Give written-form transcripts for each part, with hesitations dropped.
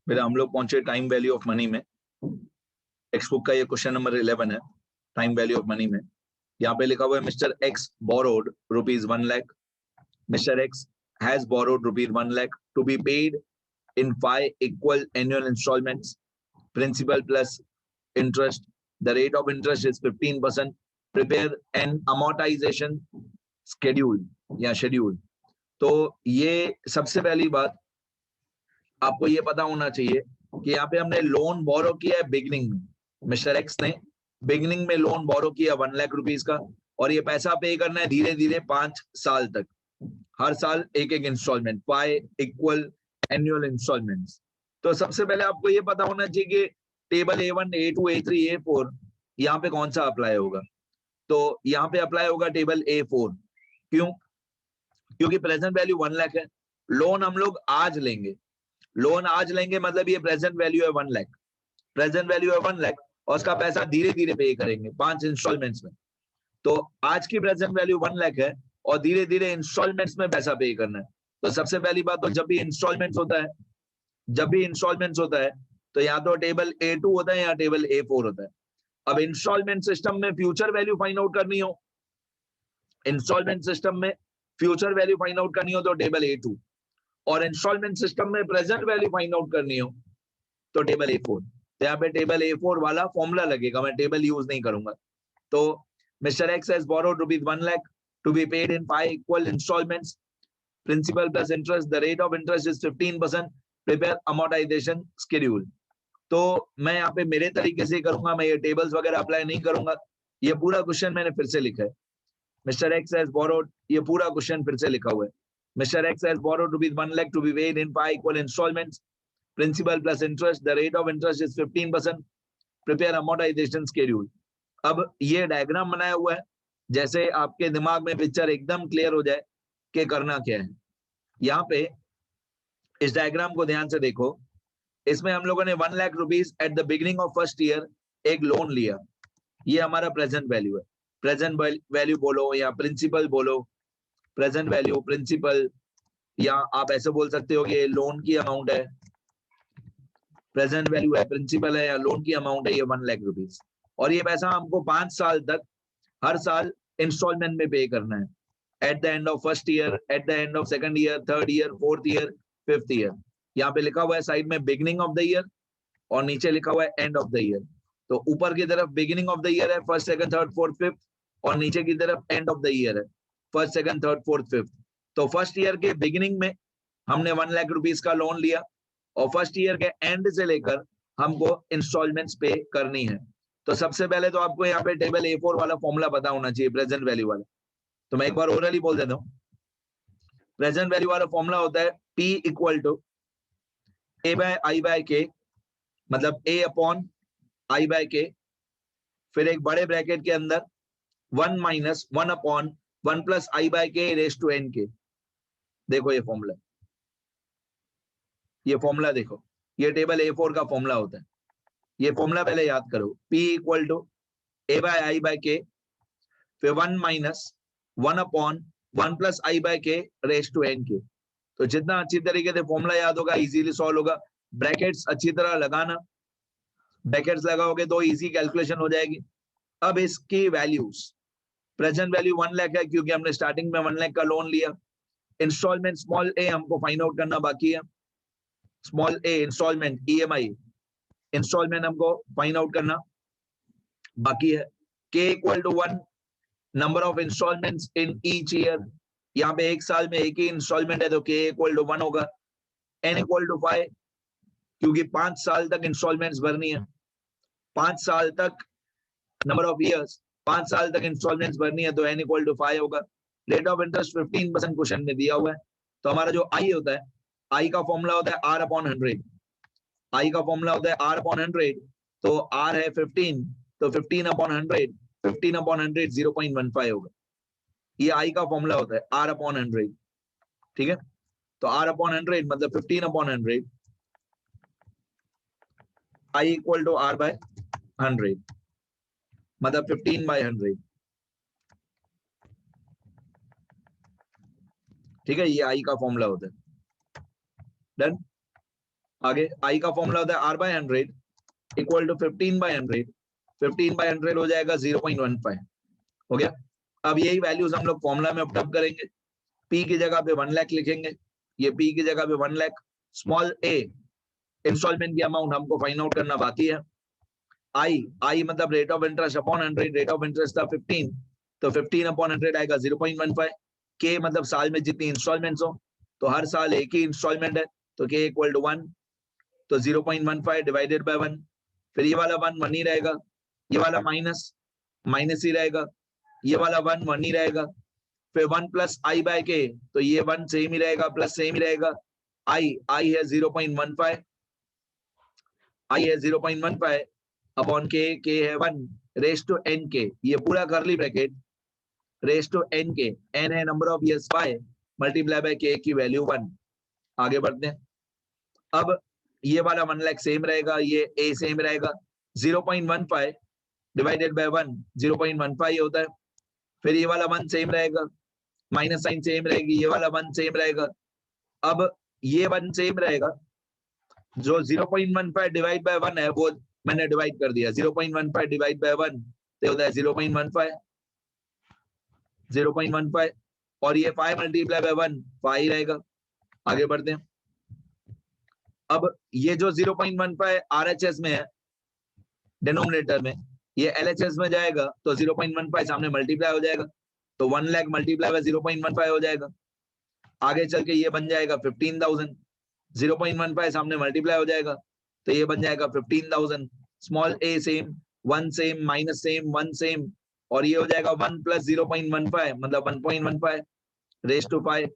मेरा हम लोग पहुंचे टाइम वैल्यू ऑफ मनी में। टेक्स्ट बुक का ये क्वेश्चन नंबर 11 है, टाइम वैल्यू ऑफ मनी में। यहाँ पे लिखा हुआ है mister X borrowed rupees 1 lakh. Mister X has borrowed rupees 1 lakh to be paid in 5 equal annual installments, principal plus interest. The rate of interest is 15%. Prepare an amortization schedule या schedule. तो ये सबसे पहली बात आपको ये पता होना चाहिए कि यहाँ पे हमने लोन बोरो किया है बिगनिंग में। मिस्टर एक्स ने बिगनिंग में लोन बोरो किया 1 लाख रुपीज का, और ये पैसा पे करना है धीरे धीरे 5 साल तक, हर साल एक एक इंस्टॉलमेंट, 5 इक्वल एनुअल इंस्टॉलमेंट्स। तो सबसे पहले आपको ये पता होना चाहिए कि table A1, A2, A3, A4 यहाँ पे कौन सा अप्लाई होगा। तो यहाँ पे अप्लाई होगा टेबल A4। क्यों? क्योंकि प्रेजेंट वैल्यू 1 लाख है, लोन हम लोग आज लेंगे। लोन आज लेंगे मतलब ये प्रेजेंट वैल्यू है 1 लाख, प्रेजेंट वैल्यू है 1 लाख, और उसका पैसा धीरे धीरे पे करेंगे 5 इंस्टॉलमेंट्स में। तो आज की प्रेजेंट वैल्यू 1 लाख है और धीरे धीरे इंस्टॉलमेंट्स में पैसा पे करना है। तो सबसे पहली बात, तो जब भी इंस्टॉलमेंट्स होता है, जब भी इंस्टॉलमेंट्स होता है तो या तो टेबल A2 होता है या टेबल A4 होता है। अब इंस्टॉलमेंट सिस्टम में फ्यूचर वैल्यू फाइंड आउट करनी हो, इंस्टॉलमेंट सिस्टम में फ्यूचर वैल्यू फाइंड आउट करनी हो तो टेबल A2, और इंस्टॉलमेंट सिस्टम में प्रेजेंट वैल्यू फाइंड आउट करनी हो तो टेबल A4। तो यहाँ पे टेबल A4 वाला फॉर्मूला लगेगा, मैं टेबल यूज नहीं करूंगा। तो mister X has borrowed rupees 1 lakh to be paid in 5 equal instalments, principal plus interest, the rate of interest is 15%, prepare amortisation schedule. तो मैं यहाँ पे मेरे तरीके से करूंगा, मैं ये टेबल्स वगैरह अप्लाई नहीं करूंगा। ये पूरा क्वेश्चन मैंने फिर से लिखा है, मिस्टर एक्स हैज बोरोड, ये पूरा क्वेश्चन फिर से लिखा हुआ है। Mister X has borrowed rupees 1 lakh to be paid in 5 equal instalments, principal plus interest, the rate of interest is 15%, prepare amortisation schedule. अब ये डायग्राम बनाया हुआ है, जैसे आपके दिमाग में पिक्चर एकदम क्लियर हो जाए कि करना क्या है। यहाँ पे इस डायग्राम को ध्यान से देखो, इसमें हम लोगों ने 1 lakh rupees at the beginning of first year एक लोन लिया, ये हमारा प्रेजेंट वैल्यू है। प्रेजेंट वैल्यू बोलो या प्रिंसिपल बोलो, प्रेजेंट वैल्यू, प्रिंसिपल, या आप ऐसे बोल सकते हो कि लोन की अमाउंट है, प्रेजेंट वैल्यू है, प्रिंसिपल है, या लोन की अमाउंट है, ये 1 लाख रुपीज। और ये पैसा हमको 5 साल तक हर साल इंस्टॉलमेंट में पे करना है, at the end of first year, at the end of second year, third year, fourth year, fifth year. यहाँ पे लिखा हुआ है साइड में बिगिनिंग ऑफ द ईयर और नीचे लिखा हुआ है एंड ऑफ द ईयर। तो ऊपर की तरफ बिगिनिंग ऑफ द ईयर है, first second third fourth fifth, और नीचे की तरफ एंड ऑफ द ईयर है, first second third fourth fifth. तो फर्स्ट ईयर के बिगिनिंग में हमने 1 लाख रुपीज का लोन लिया, और फर्स्ट ईयर के एंड से लेकर हमको इंस्टॉलमेंट्स पे करनी है। तो सबसे पहले तो आपको यहाँ पे टेबल A4 वाला फॉर्मूला पता होना चाहिए, प्रेजेंट वैल्यू वाला। तो मैं एक बार ओरली बोल देता हूँ। प्रेजेंट वैल्यू वाला फॉर्मूला होता है P equal to A by I by K, मतलब A upon I by K, फिर एक बड़े ब्रैकेट के अंदर 1 minus 1 upon 1 plus I by K raise to N K। देखो ये फॉर्मूला, ये फॉर्मूला देखो, ये टेबल A4 का फॉर्मूला होता है। ये फॉर्मूला पहले याद करो, P equal to A by I by K, फिर 1 minus 1 upon 1 plus I by K raise to N K। तो जितना अच्छी तरीके से फॉर्मूला याद होगा इजीली सॉल्व होगा। ब्रैकेट्स अच्छी तरह लगाना, ब्रैकेट्स लगाओगे तो इजी कैलकुलेशन हो जाएगी। अब इसकी वैल्यूज, प्रेजेंट वैल्यू 1 लाख है क्योंकि हमने स्टार्टिंग में 1 लाख का लोन लिया। इंस्टॉलमेंट स्मॉल ए हमको फाइंड आउट करना बाकी है, small A instalment EMI, instalment हमको फाइंड आउट करना बाकी है। K equal to 1, number of instalments in each year, यहाँ पे एक साल में एक ही इंस्टॉलमेंट है तो K इक्वल टू 1 होगा। N इक्वल टू 5, क्योंकि 5 साल तक इंस्टॉलमेंट्स भरनी है, 5 साल तक, नंबर ऑफ ईयर्स 5 साल तक इंस्टॉलमेंट्स भरनी है, तो N इक्वल टू 5 होगा। रेट ऑफ इंटरेस्ट 15% क्वेश्चन में दिया हुआ है। तो हमारा जो I होता है, I का फॉर्मूला होता है R अपॉन 100, I का फॉर्मूला होता है R अपॉन 100, तो R है 15, तो 15 अपॉन 100, 15 अपॉन 100 0.15 होगा। ये I का फॉर्मूला होता है, R अपॉन 100, ठीक है। तो R अपॉन 100 मतलब 15 upon 100, I equal to R by 100, मतलब 15 बाय 100, ठीक है। ये I का फॉर्मूला होता है। डन। आगे आई का फॉर्मूला होता है आर बाय 100 इक्वल टू 15/100, 15/100 हो जाएगा 0.15। हो गया। अब यही वैल्यूज हम लोग फॉर्मूला में अपडेट करेंगे। पी की जगह पे 1 लाख लिखेंगे, ये पी की जगह पे 1 लाख, स्मॉल ए इंस्टॉलमेंट की अमाउंट हमको फाइंड आउट करना बाकी है। आई मतलब rate of interest upon 100, rate of interest था 15, तो 15/100 आएगा 0.15। के मतलब साल में जितनी इंस्टॉलमेंट्स हो, तो हर साल एक ही इंस्टॉलमेंट है, तो के इक्वल टू 1, तो 0.15 डिवाइडेड बाय 1। फिर ये वाला 1 ही रहेगा, ये वाला माइनस ही रहेगा, ये वाला 1 ही रहेगा। फिर 1 प्लस आई बाय के, तो ये 1 सेम ही रहेगा, प्लस सेम ही रहेगा। आई है 0.15, आई है 0.15 अपॉन के है 1 रेस टू एन के, ये पूरा curly bracket raise to N K, N है number of years by multiply by K की वैल्यू 1। आगे बढ़ते हैं। अब ये वाला 1 लाख सेम रहेगा, ये ए सेम रहेगा, 0.15 डिवाइडेड बाय 1 0.15 होता है। फिर ये वाला 1 सेम रहेगा, माइनस साइन सेम रहेगी, ये वाला 1 सेम रहेगा। अब ये 1 सेम रहेगा, जो 0.15 डिवाइड बाय 1 है वो मैंने डिवाइड कर दिया, 0.15 डिवाइड बाय 1 तो होता है 0.15 और ये 5 मल्टीप्लाई बाय 1 5 रहेगा। आगे बढ़ते हैं। अब ये जो 0.15 आरएचएस में है डिनोमिनेटर में, ये एलएचएस में जाएगा तो 0.15 सामने मल्टीप्लाई हो जाएगा, तो 1 लाख मल्टीप्लाई बाय 0.15 हो जाएगा। आगे चल के ये बन जाएगा 15,000, 0.15 सामने मल्टीप्लाई हो जाएगा, तो ये बन जाएगा 15,000। Small a same, 1 same, minus same, 1 same, और ये हो जाएगा 1 प्लस 0.15 मतलब 1.15 रेस टू 5।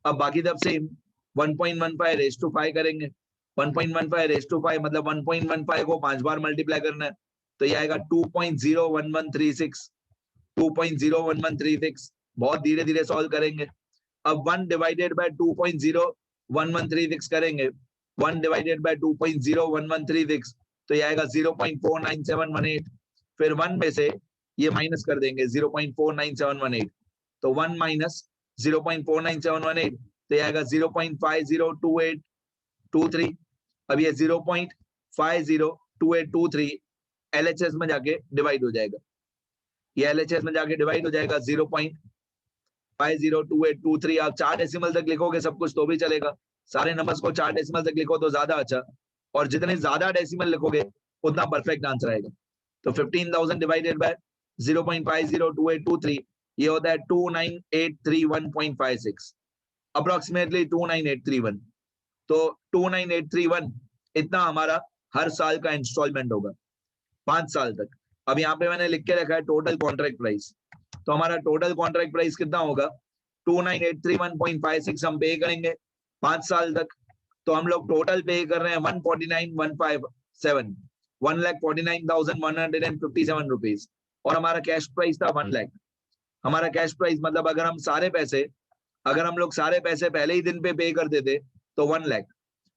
अब बाकी सब सेम, 1.15 रेस टू 5 करेंगे, 1.15 रेस टू 5 मतलब 1.15 को 5 बार मल्टीप्लाई करना है, तो ये आएगा 2.01136, 2.01136। बहुत धीरे धीरे सॉल्व करेंगे। अब 1 डिवाइडेड बाय 2.01136 करेंगे, 1 डिवाइडेड बाय 2.01136 तो ये आएगा 0.49718। फिर 1 में से ये माइनस कर देंगे 0.49718, तो 1 माइनस 0.49718 तो ये आएगा 0.502823। अब ये 0.502823 एलएचएस में जाके डिवाइड हो जाएगा, ये एलएचएस में जाके डिवाइड हो जाएगा 0.502823। आप 4 डेसिमल तक लिखोगे सब कुछ तो भी चलेगा, सारे नंबर्स को 4 डेसिमल तक लिखो तो ज्यादा अच्छा, और जितने ज्यादा डेसिमल लिखोगे उतना परफेक्ट आंसर आएगा। तो 15,000 डिवाइडेड बाय 0.502823 ये होता है 29831.56, अप्रोक्सीमेटली 29831। तो 29831 इतना हमारा हर साल का इंस्टॉलमेंट होगा 5 साल तक। अब यहाँ पे मैंने लिख के रखा है टोटल कॉन्ट्रैक्ट प्राइस, तो हमारा टोटल कॉन्ट्रैक्ट प्राइस कितना होगा 29831.56 हम पे करेंगे 5 साल तक। तो हम लोग टोटल पे कर रहे हैं 149,157, 1,49,157 रुपीज, और हमारा कैश प्राइस था 1 लाख। हमारा कैश प्राइस मतलब अगर हम लोग सारे पैसे पहले ही दिन पे कर देते तो 1 लाख,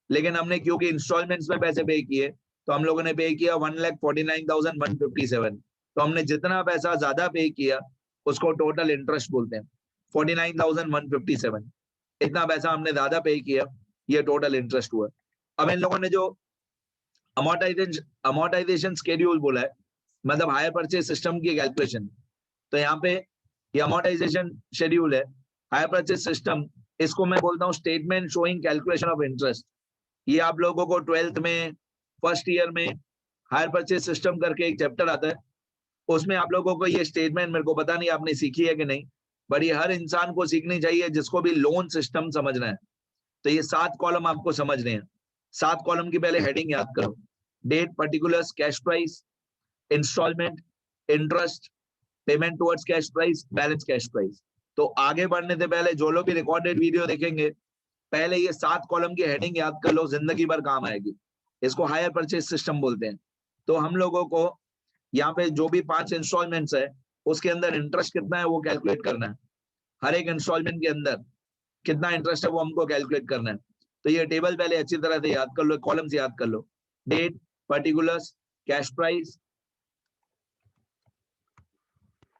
लेकिन हमने क्योंकि इंस्टॉलमेंट्स में पैसे पे किए तो हम लोगों ने पे किया 1,49,157। तो हमने जितना पैसा ज्यादा पे किया उसको टोटल इंटरेस्ट बोलते हैं, 49,157 इतना पैसा हमने ज्यादा पे किया, ये टोटल इंटरेस्ट हुआ। अब इन लोगों ने जो अमोर्टाइजेशन शेड्यूल बोला है, मतलब हायर परचेज सिस्टम की कैलकुलेशन, तो यहाँ पे ये अमोर्टाइजेशन शेड्यूल है, हायर परचेज सिस्टम, इसको मैं बोलता हूँ statement showing calculation of interest. ये आप लोगों को 12th में फर्स्ट ईयर में हायर परचेज सिस्टम करके एक चैप्टर आता है, उसमें आप लोगों को ये स्टेटमेंट, मेरे को पता नहीं आपने सीखी है कि नहीं, बट ये हर इंसान को सीखनी चाहिए जिसको भी लोन सिस्टम समझना है। तो ये 7 कॉलम आपको समझने हैं। 7 कॉलम की पहले हेडिंग याद करो, date, particulars, cash price, instalment, interest, payment towards cash price, balance cash price. तो आगे बढ़ने से पहले जो लोग भी रिकॉर्डेड वीडियो देखेंगे, पहले ये 7 कॉलम की हेडिंग याद कर लो, जिंदगी भर काम आएगी। इसको हायर परचेज सिस्टम बोलते हैं। तो हम लोगों को यहाँ पे जो भी 5 इंस्टॉलमेंट्स है उसके अंदर इंटरेस्ट कितना है वो कैलकुलेट करना है, हर एक इंस्टॉलमेंट के अंदर कितना इंटरेस्ट है वो हमको कैलकुलेट करना है। तो ये टेबल पहले अच्छी तरह से याद कर लो, कॉलम से याद कर लो, date, particulars, cash price,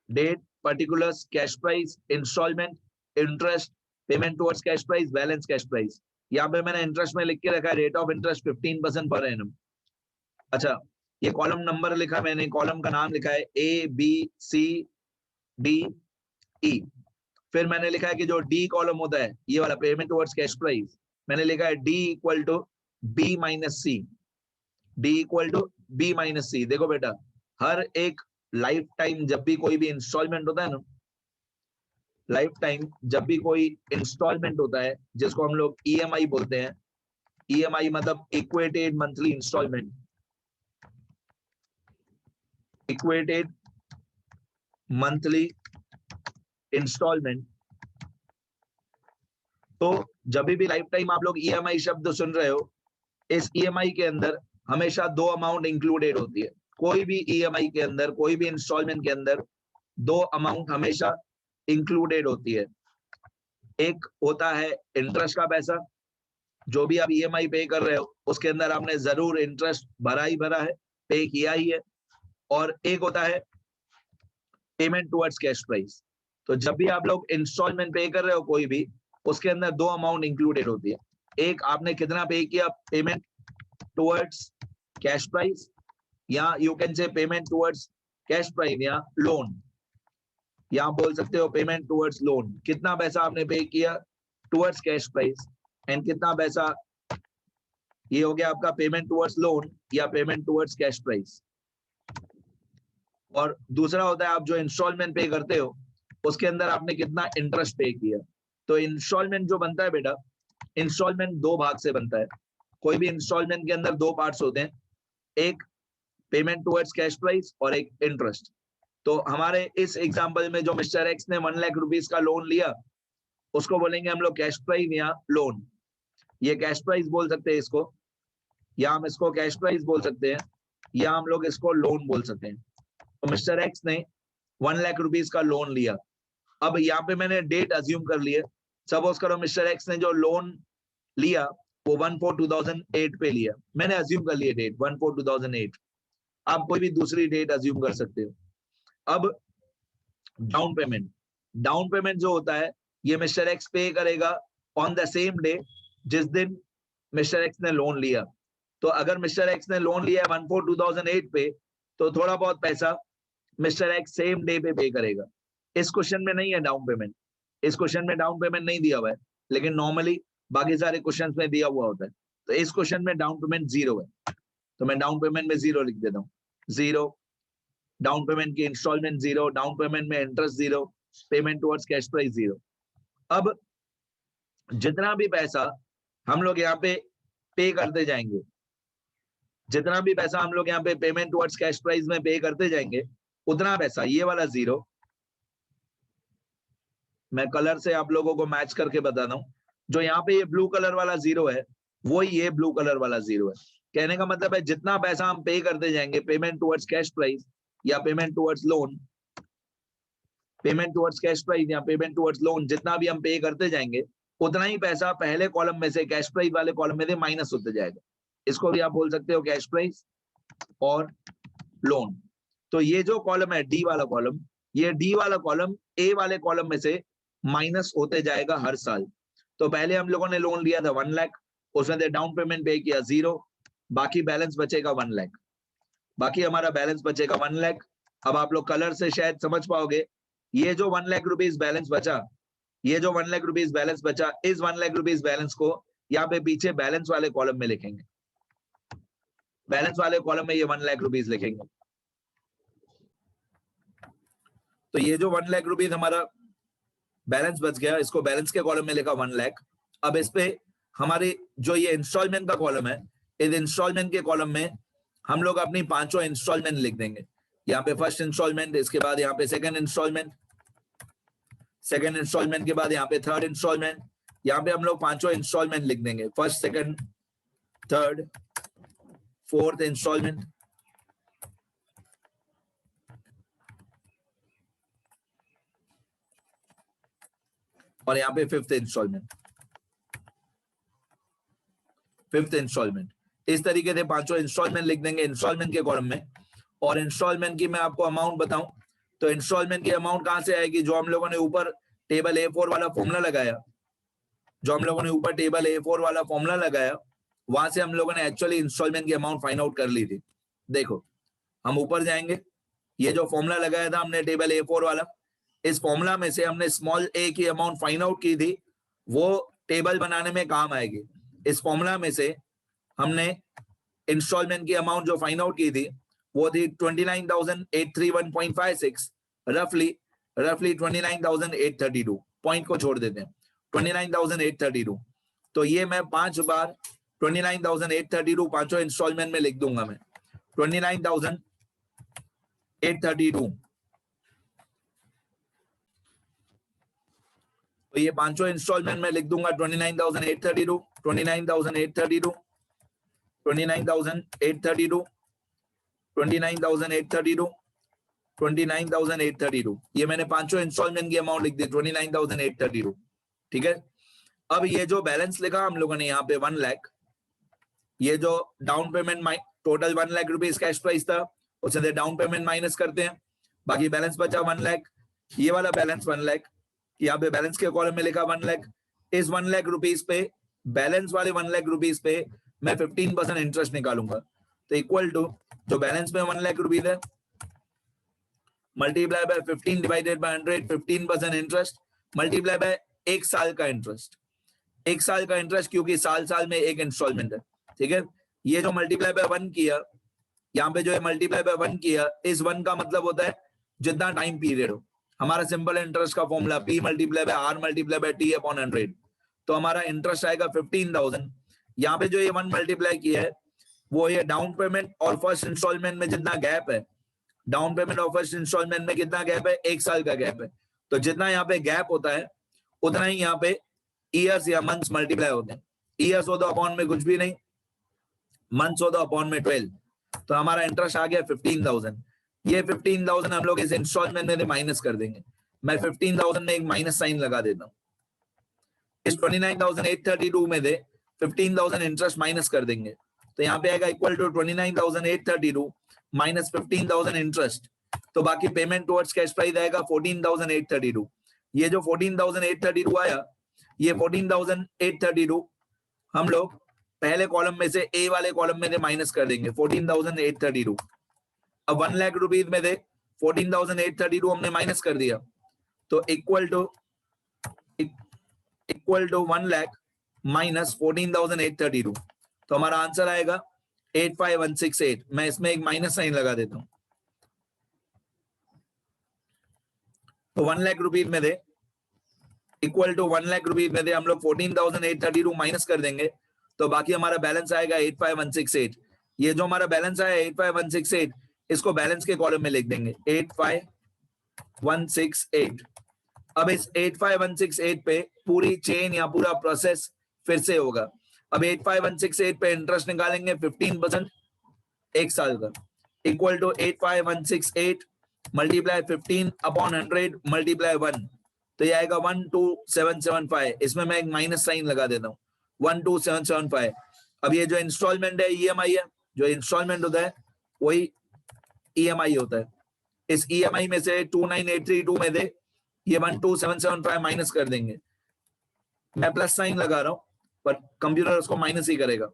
date, particulars, cash price, instalment, interest, payment towards cash price, balance cash price. यहाँ पे मैंने इंटरेस्ट में लिख के रखा है rate of interest 15% per annum. अच्छा, ये कॉलम नंबर लिखा मैंने, कॉलम का नाम लिखा है ABCDE। फिर मैंने लिखा है कि जो डी कॉलम होता है ये वाला पेमेंट टुवर्ड्स कैश प्राइस, मैंने लिखा है D equal to B minus C। D equal to B minus C। देखो बेटा, हर एक लाइफ टाइम जब भी कोई भी इंस्टॉलमेंट होता है ना, लाइफ टाइम जब भी कोई इंस्टॉलमेंट होता है जिसको हम लोग EMI बोलते हैं, EMI मतलब equated monthly instalment, equated monthly instalment. तो जब भी लाइफ टाइम आप लोग EMI शब्द सुन रहे हो, इस EMI के अंदर हमेशा दो अमाउंट इंक्लूडेड होती है। कोई भी EMI के अंदर, कोई भी इंस्टॉलमेंट के अंदर दो अमाउंट हमेशा इंक्लूडेड होती है। एक होता है इंटरेस्ट का पैसा, जो भी आप EMI पे कर रहे हो उसके अंदर आपने जरूर इंटरेस्ट भरा ही भरा है, पे किया ही है। और एक होता है पेमेंट टुवर्ड्स कैश प्राइस। तो जब भी आप लोग इंस्टॉलमेंट पे कर रहे हो कोई भी, उसके अंदर दो अमाउंट इंक्लूडेड होती है। एक आपने कितना पे किया, पेमेंट टुवर्ड्स कैश प्राइस, या you can say payment towards cash price या लोन, या आप बोल सकते हो पेमेंट टुवर्ड्स लोन। कितना पैसा आपने पे किया टुवर्ड्स कैश प्राइस, एंड कितना पैसा, ये हो गया आपका पेमेंट टुवर्ड्स लोन या पेमेंट टुवर्ड्स कैश प्राइस। और दूसरा होता है आप जो इंस्टॉलमेंट पे करते हो उसके अंदर आपने कितना इंटरेस्ट पे किया। तो इंस्टॉलमेंट जो बनता है बेटा, इंस्टॉलमेंट दो भाग से बनता है। कोई भी इंस्टॉलमेंट के अंदर दो पार्ट्स होते हैं, एक पेमेंट टुवर्ड्स कैश प्राइस और एक इंटरेस्ट। तो हमारे इस एग्जांपल में जो मिस्टर एक्स ने 1 लाख रुपीस का लोन लिया, उसको बोलेंगे हम लोग कैश प्राइस या लोन। ये कैश प्राइस बोल सकते हैं इसको, या हम इसको कैश प्राइस बोल सकते हैं, या हम लोग इसको लोन बोल सकते हैं। तो मिस्टर एक्स ने 1 लाख रुपीस का लोन लिया। अब यहाँ पे मैंने डेट अज्यूम कर ली है। सपोज करो मिस्टर एक्स ने जो लोन लिया वो 1/4/2008 पे लिया, मैंने अज्यूम कर लिया डेट 1/4/2008। आप कोई भी दूसरी डेट अज्यूम कर सकते हो। अब डाउन पेमेंट, डाउन पेमेंट जो होता है ये मिस्टर एक्स पे करेगा ऑन द सेम डे जिस दिन मिस्टर एक्स ने लोन लिया। तो अगर मिस्टर एक्स ने लोन लिया 1/4/2008 पे, तो थोड़ा बहुत पैसा मिस्टर एक्स सेम डे पे करेगा। इस क्वेश्चन में नहीं है डाउन पेमेंट, इस क्वेश्चन में डाउन पेमेंट नहीं दिया हुआ है, लेकिन नॉर्मली बाकी सारे क्वेश्चन में दिया हुआ होता है। तो इस क्वेश्चन में डाउन पेमेंट 0 है, तो मैं डाउन पेमेंट में 0 लिख देता हूँ। 0 डाउन पेमेंट की इंस्टॉलमेंट 0, डाउन पेमेंट में interest 0, payment towards cash price 0। अब जितना भी पैसा हम लोग यहाँ पे करते जाएंगे, जितना भी पैसा हम लोग यहाँ पे पेमेंट टुवर्ड्स कैश प्राइस में पे करते जाएंगे, उतना पैसा ये वाला 0, मैं कलर से आप लोगों को मैच करके बताता हूँ। जो यहाँ पे ये ब्लू कलर वाला 0 है, वो ये ब्लू कलर वाला 0 है। कहने का मतलब है जितना पैसा हम पे करते जाएंगे पेमेंट टुवर्ड्स कैश प्राइस या payment towards loan, payment towards cash price या पेमेंट टुवर्ड्स लोन, जितना भी हम पे करते जाएंगे उतना ही पैसा पहले कॉलम में से, कैश प्राइस वाले कॉलम में से माइनस होते जाएगा। इसको भी आप बोल सकते हो कैश प्राइस और लोन। तो ये जो कॉलम है डी वाला कॉलम, ये डी वाला कॉलम ए वाले कॉलम में से माइनस होते जाएगा हर साल। तो पहले हम लोगों ने लोन लिया था 1 लाख, उसमें से डाउन पेमेंट पे किया 0, बाकी बैलेंस बचेगा 1 लाख, बाकी हमारा बैलेंस बचेगा 1 लाख। अब आप लोग कलर से शायद समझ पाओगे, ये जो 1 लाख रुपीस बैलेंस बचा, ये जो 1 लाख रुपीस बैलेंस बचा, इस 1 लाख रुपीस बैलेंस को यहाँ पे पीछे बैलेंस वाले कॉलम में लिखेंगे, बैलेंस वाले कॉलम में ये 1 लाख रुपीस लिखेंगे। तो ये जो 1 लाख रुपीस हमारा बैलेंस बच गया, इसको बैलेंस के कॉलम में लिखा 1 लाख। अब इस पे हमारे जो ये इंस्टॉलमेंट का कॉलम है, इस इंस्टॉलमेंट के कॉलम में हम लोग अपनी पांचों इंस्टॉलमेंट लिख देंगे। यहाँ पे फर्स्ट इंस्टॉलमेंट, इसके बाद यहाँ पे सेकंड इंस्टॉलमेंट, सेकंड इंस्टॉलमेंट के बाद यहाँ पे थर्ड इंस्टॉलमेंट, यहाँ पे हम लोग पांचों इंस्टॉलमेंट लिख देंगे, first second third fourth instalment, और यहाँ पे फिफ्थ इंस्टॉलमेंट, फिफ्थ इंस्टॉलमेंट। इस तरीके से पांचों इंस्टॉलमेंट लिख देंगे इंस्टॉलमेंट के कॉलम में। और इंस्टॉलमेंट की मैं आपको अमाउंट बताऊं तो इंस्टॉलमेंट की अमाउंट कहां से आएगी, जो हम लोगों ने ऊपर टेबल A4 वाला फॉर्मूला लगाया, जो हम लोगों ने ऊपर टेबल A4 वाला फॉर्मूला लगाया, वहां से हम लोगों ने एक्चुअली इंस्टॉलमेंट की अमाउंट फाइंड आउट कर ली थी। देखो हम ऊपर जाएंगे, ये जो फॉर्मूला लगाया था हमने टेबल A4 वाला, इस फॉर्मूला में से हमने स्मॉल a की अमाउंट फाइंड आउट की थी, वो टेबल बनाने में काम आएगी। इस फॉर्मूला में से हमने इंस्टॉलमेंट की अमाउंट जो फाइंड आउट की थी वो थी 29,831.56, रफली 29,832, पॉइंट को छोड़ देते हैं 29,832। तो ये मैं 5 बार 29,832 पांचों इंस्टॉलमेंट में लिख दूंगा मैं 29,832। तो ये पांचों इंस्टॉलमेंट में लिख दूंगा 29,832, 29,832, 29,832, 29,832, 29,832। ये मैंने पांचों इंस्टॉलमेंट की अमाउंट लिख दी 29,832। ठीक है, अब ये जो बैलेंस लिखा हम लोगों ने यहाँ पे 1 लाख, ये जो down payment total 1 lakh rupees cash price था, उससे डाउन पेमेंट माइनस करते हैं, बाकी बैलेंस बचा 1 लाख। ये वाला बैलेंस 1 लाख, यहाँ पे बैलेंस के कॉलम में लिखा 1 लाख। इस 1 लाख रुपीज पे, बैलेंस वाले 1 लाख रुपीज पे मैं 15% इंटरेस्ट निकालूंगा। तो इक्वल टू जो बैलेंस में 1 लाख रुपीज है multiply by 15 divided by 100, 15% interest multiply by 1 साल का इंटरेस्ट। 1 साल का इंटरेस्ट क्योंकि साल साल में एक इंस्टॉलमेंट है। ठीक है, ये जो मल्टीप्लाई बाय 1 किया, यहाँ पे जो है मल्टीप्लाई बाय 1 किया, इस 1 का मतलब होता है जितना टाइम पीरियड हो। हमारा सिंपल इंटरेस्ट का formula P multiply by R multiply by T upon 100। तो हमारा इंटरेस्ट आएगा 15,000। यहाँ पे जो ये 1 मल्टीप्लाई किया है वो ये डाउन पेमेंट और फर्स्ट इंस्टॉलमेंट में जितना गैप है, डाउन पेमेंट और फर्स्ट इंस्टॉलमेंट में कितना गैप है, 1 साल का गैप है। तो जितना यहाँ पे गैप होता है उतना ही यहाँ पे ईयर्स या मंथ्स मल्टीप्लाई होते हैं। ईयर्स हो तो अपॉन में कुछ भी नहीं, मंथ्स हो तो अपॉन में 12। तो हमारा इंटरेस्ट आ गया 15,000। ये 15,000 हम लोग इस इंस्टॉलमेंट में माइनस कर देंगे। मैं 15,000 में एक माइनस साइन लगा देता हूँ। इस 29,832 में दे 15,000 इंटरेस्ट माइनस कर देंगे, तो यहाँ पे आएगा इक्वल टू 29,832 माइनस 15,000 इंटरेस्ट। तो बाकी पेमेंट टुवर्ड्स कैश प्राइस आएगा 14,832। ये जो 14,832 आया, ये 14,832 हम लोग पहले कॉलम में से ए वाले कॉलम में माइनस कर देंगे 14,832। अब 1 लाख रुपीज में दे 14,832 हमने माइनस कर दिया, तो इक्वल टू 1 लाख माइनस 14,832। तो हमारा आंसर आएगा 85,168। मैं इसमें एक माइनस साइन लगा देता हूं। तो 1 लाख रुपीज में दे इक्वल टू 1 लाख रुपीज में दे हम लोग 14,832 माइनस कर देंगे, तो बाकी हमारा बैलेंस आएगा 85,168। ये जो हमारा बैलेंस आया 85,168, इसको बैलेंस के कॉलम में लिख देंगे 85,168। अब इस 85,168 पे पूरी चेन या पूरा प्रोसेस फिर से होगा। अब 85,168 पे इंटरेस्ट निकालेंगे 15% 1 साल का, equal to 85,168 multiply 15 upon 100 multiply 1, तो ये आएगा 12,775। इसमें मैं एक माइनस साइन लगा देता हूँ 12,775। अब ये जो इंस्टॉलमेंट है ईएमआई है, जो इंस्टॉलमेंट होता है वही ईएमआई होता है। इस ईएमआई में से 29,832 में दे ये 12,775 माइनस कर देंगे। मैं प्लस साइन लगा रहा हूं पर कंप्यूटर उसको माइनस ही करेगा।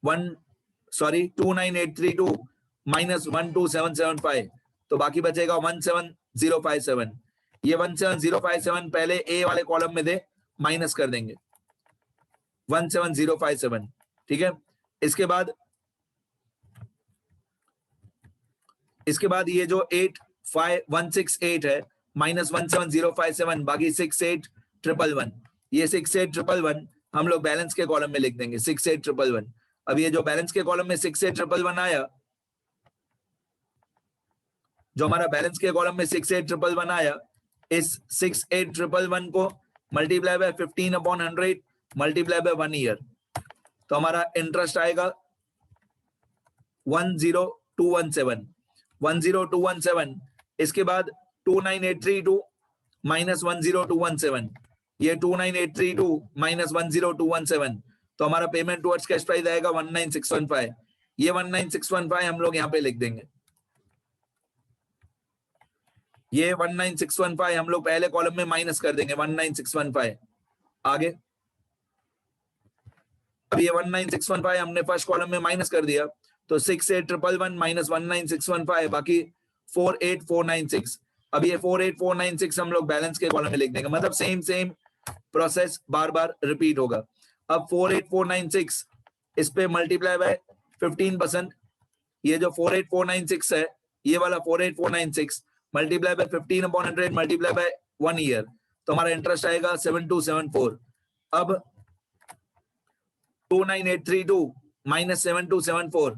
29,832 माइनस 12,775, तो बाकी बचेगा 17,057। ये 17,057 पहले ए वाले कॉलम में दे माइनस कर देंगे 17,057। ठीक है, इसके बाद ये जो 85,168 है माइनस 17,057, बाकी 68,111। ये 68,111 हम लोग बैलेंस के कॉलम में लिख देंगे 68,111। अब ये जो बैलेंस के कॉलम में 68,111 आया, जो हमारा बैलेंस के कॉलम में 68,111 आया, इस 68,111 को multiply by 15 upon 100 multiply by 1 year, तो हमारा इंटरेस्ट आएगा 10217। इसके बाद 29,832 माइनस 10217, ये 29,832 माइनस 10217, तो हमारा पेमेंट टुवर्ड्स कैश प्राइस आएगा 19,615। ये 19,615 हम लोग यहाँ पे लिख देंगे। ये 19,615 हम लोग पहले कॉलम में माइनस कर देंगे 19,615। आगे अब ये 19615 हमने फर्स्ट कॉलम में माइनस कर दिया, तो 68111 माइनस 19615, बाकी 48496। अब ये 48496 हम लोग बैलेंस के कॉलम में लिख देंगे, मतलब सेम प्रोसेस बार बार रिपीट होगा। अब 48496 इस पे मल्टीप्लाई बाय 15%, ये जो 48496 है, ये वाला 48496 multiply by 15/100 multiply by 1 year, तो हमारा इंटरेस्ट आएगा 7274। अब 29832 माइनस 7274,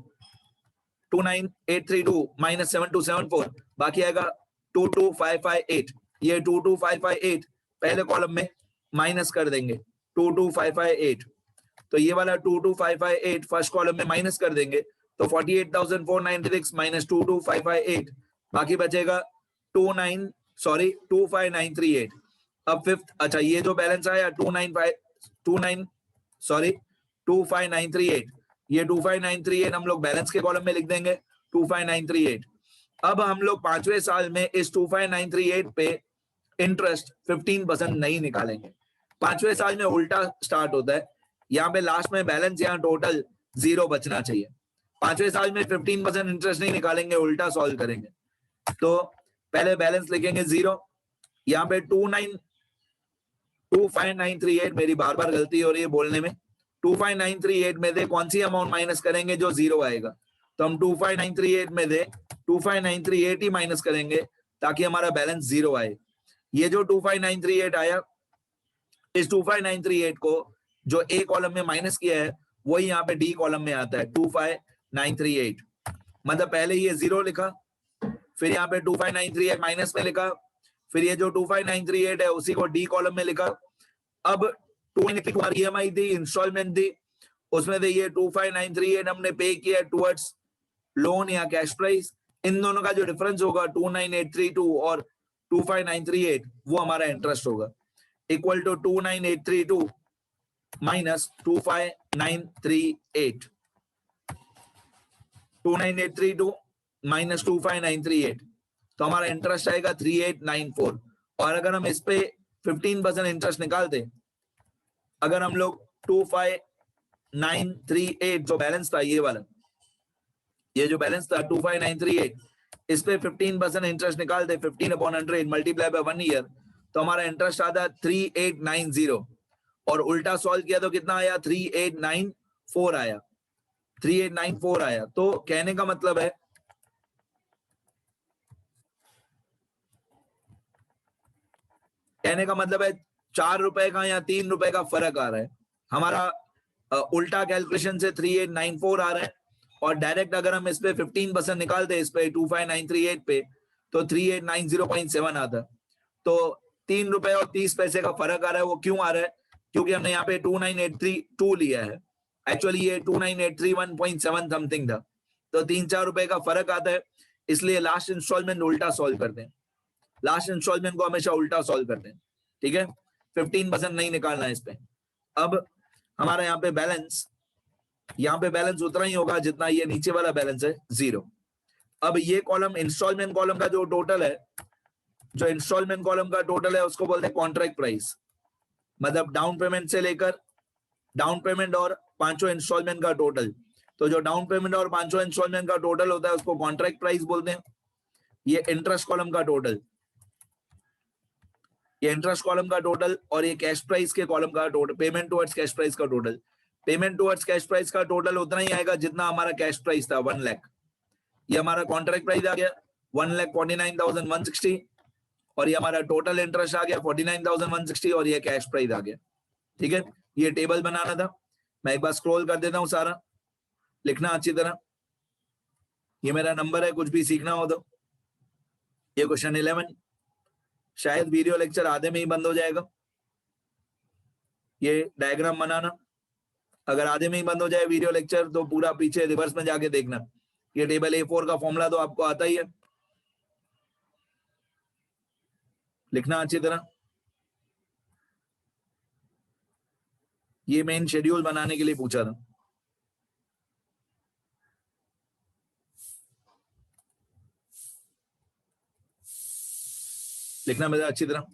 29832 माइनस 7274, बाकी आएगा 22558। ये 22558 पहले कॉलम में माइनस कर देंगे, 22558, तो ये वाला 22558 फर्स्ट कॉलम में माइनस कर देंगे, तो 48,496 माइनस 22558, बाकी बचेगा 25938। अब फिफ्थ, अच्छा ये जो बैलेंस आया 25938, ये 25938 हम लोग बैलेंस के कॉलम में लिख देंगे 25938। अब हम लोग पांचवें साल में इस 25938 पे इंटरेस्ट 15% नहीं निकालेंगे। पांचवें साल में उल्टा स्टार्ट होता है, यहाँ पे लास्ट में बैलेंस यहाँ टोटल 0 बचना चाहिए। पांचवें साल में 15% इंटरेस्ट नहीं निकालेंगे, उल्टा सॉल्व करेंगे। तो पहले बैलेंस लिखेंगे 0, यहाँ पे 25938, मेरी बार बार गलती हो रही है बोलने में, 25938 में दे कौन सी अमाउंट माइनस करेंगे, जो 0 आएगा, तो हम 25938 में दे 25938 ही माइनस करेंगे ताकि हमारा बैलेंस 0 आए। ये जो 25938 आया, इस 25938 को जो ए कॉलम में माइनस किया है वही यहाँ पे डी कॉलम में आता है 25938। मतलब पहले ये 0 लिखा, फिर यहाँ पे 25938 माइनस में लिखा, फिर ये जो 25938 है उसी को डी कॉलम में लिखा। अब 293 हमारी ईएमआई थी, इंस्टॉलमेंट थी, उसमें से ये 25938 हमने पे किया टुवर्ड्स लोन या कैश प्राइस। इन दोनों का जो डिफरेंस होगा 29832 और 25938, वो हमारा इंटरेस्ट होगा, इक्वल टू 29832 माइनस 25938, 29832 माइनस 25938, तो हमारा इंटरेस्ट आएगा 3894। और अगर हम इस पे 15% इंटरेस्ट निकालते, अगर हम लोग 25938 जो बैलेंस था, ये वाला, ये जो बैलेंस था 25938, इस पे 15% इंटरेस्ट निकालते, 15/100 मल्टीप्लाई बाय 1 ईयर, तो हमारा इंटरेस्ट आता 3890। और उल्टा सॉल्व किया तो कितना आया, 3894 आया, 3894 आया। तो कहने का मतलब है, कहने का मतलब है 4 रुपए का या 3 रुपए का फर्क आ रहा है। हमारा उल्टा कैलकुलेशन से 3894 आ रहा है, और डायरेक्ट अगर हम इस पे 15% निकालते इस पे 25938 पे, तो 3890.7 आता। तो 3 रुपए और 30 पैसे का फर्क आ रहा है। वो क्यों आ रहा है, क्योंकि हमने यहाँ पे 29832 लिया है, एक्चुअली ये 29831.7 समथिंग था, तो 3-4 रुपए का फर्क आता है, इसलिए लास्ट इंस्टॉलमेंट उल्टा सॉल्व करते हैं। लास्ट इंस्टॉलमेंट को हमेशा उल्टा सॉल्व करते हैं, ठीक है, 15% नहीं निकालना है इस पे। अब हमारा यहाँ पे बैलेंस उतना ही होगा जितना ये नीचे वाला बैलेंस है, 0। अब ये कॉलम इंस्टॉलमेंट कॉलम का जो टोटल है, जो इंस्टॉलमेंट कॉलम का टोटल है उसको बोलते हैं कॉन्ट्रैक्ट प्राइस, मतलब डाउन पेमेंट से लेकर, डाउन पेमेंट और पांचों इंस्टॉलमेंट का टोटल। तो जो डाउन पेमेंट और पांचों इंस्टॉलमेंट का टोटल होता है उसको कॉन्ट्रैक्ट प्राइस बोलते हैं। ये इंटरेस्ट कॉलम का टोटल, ये इंटरेस्ट कॉलम का टोटल, और ये कैश प्राइस के कॉलम का total, payment towards cash price का total. Payment towards cash price का टोटल उतना ही आएगा जितना हमारा कैश प्राइस था, 1 लाख। ये हमारा कॉन्ट्रैक्ट प्राइस आ गया 1,49,160, और ये हमारा टोटल इंटरेस्ट आ गया 49,160, और ये कैश प्राइस आ गया। ठीक है, ये टेबल बनाना था, मैं एक बार स्क्रॉल कर देता हूँ, सारा लिखना अच्छी तरह। ये मेरा नंबर है, कुछ भी सीखना हो तो। ये क्वेश्चन 11, शायद वीडियो लेक्चर आधे में ही बंद हो जाएगा। ये डायग्राम बनाना, अगर आधे में ही बंद हो जाए वीडियो लेक्चर तो पूरा पीछे रिवर्स में जाके देखना। ये टेबल A4 का फॉर्मूला तो आपको आता ही है, लिखना अच्छी तरह। ये मेन शेड्यूल बनाने के लिए पूछा था, लिखना मेरा अच्छी तरह।